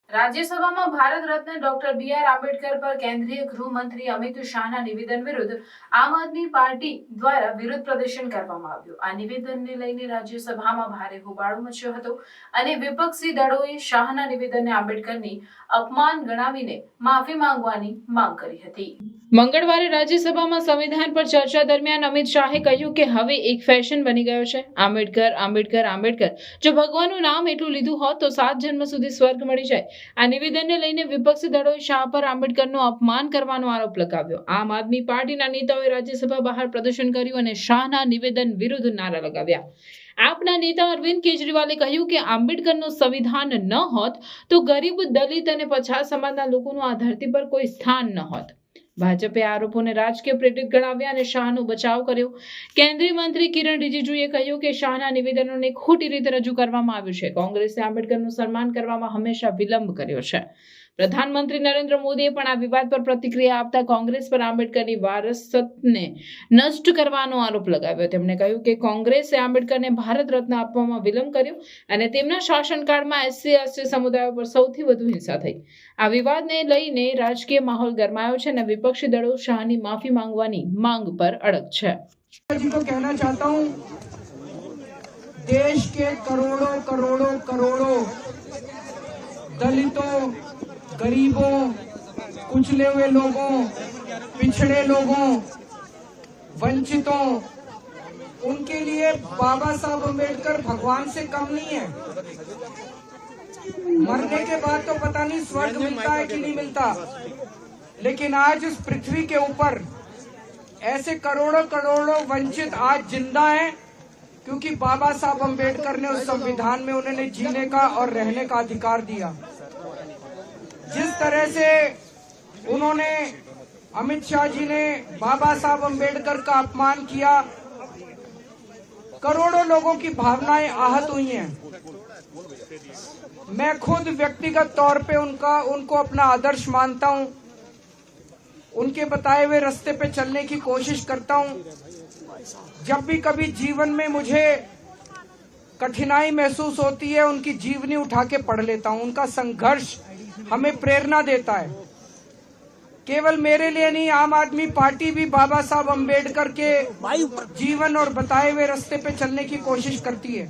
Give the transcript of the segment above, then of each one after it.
રાજ્યસભામાં ભારત રત્ન ડોક્ટર બી.આર. આંબેડકર પર કેન્દ્રીય ગૃહમંત્રી અમિત શાહના નિવેદન વિરુદ્ધ આમ આદમી પાર્ટી દ્વારા વિરોધ પ્રદર્શન કરવામાં આવ્યું. આ નિવેદનને લઈને રાજ્યસભામાં ભારે હોબાળો મચ્યો હતો અને વિપક્ષી દળોએ શાહના નિવેદનને આંબેડકરની અપમાન ગણાવીને માફી માંગવાની માંગ કરી હતી. મંગળવારે રાજ્યસભામાં સંવિધાન પર ચર્ચા દરમિયાન અમિત શાહે કહ્યું કે હવે એક ફેશન બની ગયો છે. આંબેડકર આંબેડકર આંબેડકર. જો ભગવાનનું નામ એટલું લીધું હોત તો 7 જન્મ સુધી સ્વર્ગ મળી જાય. આ નિવેદનને લઈને વિપક્ષી દળોએ શાહ પર આંબેડકરનું અપમાન કરવાનો આરોપ લગાવ્યો. આમ આદમી પાર્ટીના નેતાઓએ રાજ્યસભા બહાર પ્રદર્શન કર્યું અને શાહના નિવેદન વિરુદ્ધ નારા લગાવ્યા. આપના નેતા અરવિંદ કેજરીવાલે કહ્યું કે આંબેડકરનું સંવિધાન ન હોત તો ગરીબ, દલિત અને પછાત સમાજના લોકોનું આ ધરતી પર કોઈ સ્થાન ન હોત. ભાજપે આરોપોને રાજકીય પ્રેરિત ગણાવ્યા અને શાહનો બચાવ કર્યો. કેન્દ્રીય મંત્રી કિરણ રિજિજુએ કહ્યું કે શાહના નિવેદનોને ખોટી રીતે રજૂ કરવામાં આવ્યું છે. કોંગ્રેસે આંબેડકરનું સન્માન કરવામાં હંમેશા વિલંબ કર્યો છે. પ્રધાનમંત્રી નરેન્દ્ર મોદીએ પણ આ વિવાદ પર પ્રતિક્રિયા આપતા કોંગ્રેસ પર આંબેડકરની વારસતને નષ્ટ કરવાનો આરોપ લગાવ્યો. તેમણે કહ્યું કે કોંગ્રેસે આંબેડકરને ભારત રત્ન આપવામાં વિલંબ કર્યો અને તેમના શાસનકાળમાં SC/ST સમુદાયો પર સૌથી વધુ હિંસા થઈ. આ વિવાદને લઈને રાજકીય માહોલ ગરમાયો છે અને વિપક્ષી દળો શાહની માફી માંગવાની માંગ પર અડગ છે. कहना चाहता हूं, देश के करोड़ों करोड़ों करोड़ों दलितों, गरीबों, कुचले हुए लोगों, पिछड़े लोगों, वंचितों, उनके लिए बाबा साहब अम्बेडकर भगवान से कम नहीं है. मरने के बाद तो पता नहीं स्वर्ग मिलता है कि नहीं मिलता, लेकिन आज इस पृथ्वी के ऊपर ऐसे करोड़ों करोड़ों वंचित आज जिंदा हैं क्योंकि बाबा साहब अम्बेडकर ने उस संविधान में उन्हें जीने का और रहने का अधिकार दिया. जिस तरह से उन्होंने, अमित शाह जी ने बाबा साहब अम्बेडकर का अपमान किया, करोड़ों लोगों की भावनाएं आहत हुई हैं. मैं खुद व्यक्तिगत तौर पे उनको अपना आदर्श मानता हूं, उनके बताए हुए रास्ते पे चलने की कोशिश करता हूं. जब भी कभी जीवन में मुझे कठिनाई महसूस होती है, उनकी जीवनी उठा के पढ़ लेता हूं. उनका संघर्ष हमें प्रेरणा देता है. केवल मेरे लिए नहीं, आम आदमी पार्टी भी बाबा साहब अम्बेडकर के जीवन और बताए हुए रास्ते पे चलने की कोशिश करती है.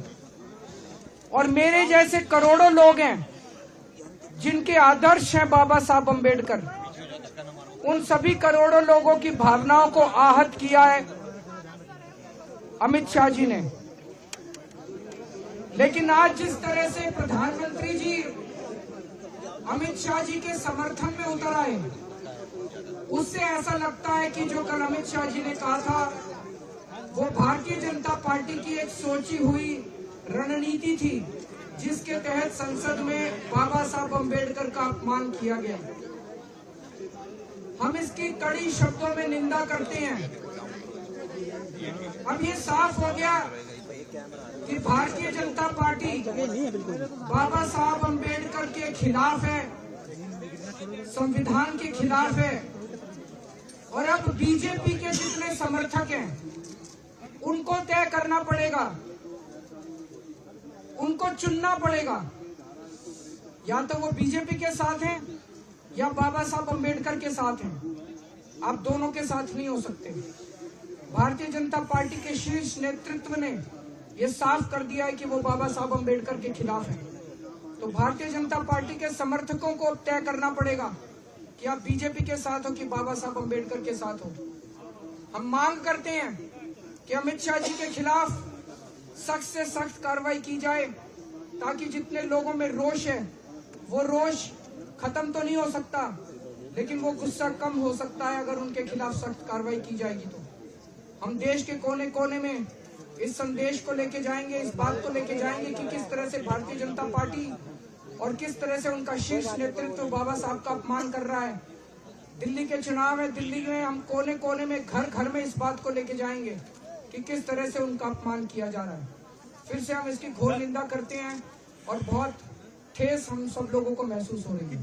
और मेरे जैसे करोड़ों लोग हैं जिनके आदर्श हैं बाबा साहब अम्बेडकर. उन सभी करोड़ों लोगों की भावनाओं को आहत किया है अमित शाह जी ने. लेकिन आज जिस तरह से प्रधानमंत्री जी अमित शाह जी के समर्थन में उतर आए, उससे ऐसा लगता है कि जो कल अमित शाह जी ने कहा था वो भारतीय जनता पार्टी की एक सोची हुई रणनीति थी जिसके तहत संसद में बाबा साहब अम्बेडकर का अपमान किया गया. हम इसकी कड़ी शब्दों में निंदा करते हैं. अब ये साफ हो गया कि भारतीय जनता पार्टी बाबा साहब अम्बेडकर के खिलाफ है, संविधान के खिलाफ है. और अब बीजेपी के जितने समर्थक हैं उनको तय करना पड़ेगा, उनको चुनना पड़ेगा. या तो वो बीजेपी के साथ हैं या बाबा साहब अम्बेडकर के साथ हैं. आप दोनों के साथ नहीं हो सकते. भारतीय जनता पार्टी के शीर्ष नेतृत्व ने यह साफ कर दिया है कि वो बाबा साहब अम्बेडकर के खिलाफ है. तो भारतीय जनता पार्टी के समर्थकों को तय करना पड़ेगा कि आप बीजेपी के साथ हो कि बाबा साहब अम्बेडकर के साथ हो. हम मांग करते हैं कि अमित शाह जी के खिलाफ सख्त से सख्त कार्रवाई की जाए ताकि जितने लोगों में रोष है वो रोष खत्म तो नहीं हो सकता, लेकिन वो गुस्सा कम हो सकता है अगर उनके खिलाफ सख्त कार्रवाई की जाएगी. तो हम देश के कोने कोने में इस संदेश को लेके जाएंगे, इस बात को लेके जाएंगे कि किस तरह से भारतीय जनता पार्टी और किस तरह से उनका शीर्ष नेतृत्व बाबा साहब का अपमान कर रहा है. दिल्ली के चुनाव है, दिल्ली में हम कोने कोने में, घर घर में इस बात को लेके जाएंगे कि किस तरह से उनका अपमान किया जा रहा है. फिर से हम इसकी घोर निंदा करते हैं और बहुत ठेस हम सब लोगों को महसूस हो रही है.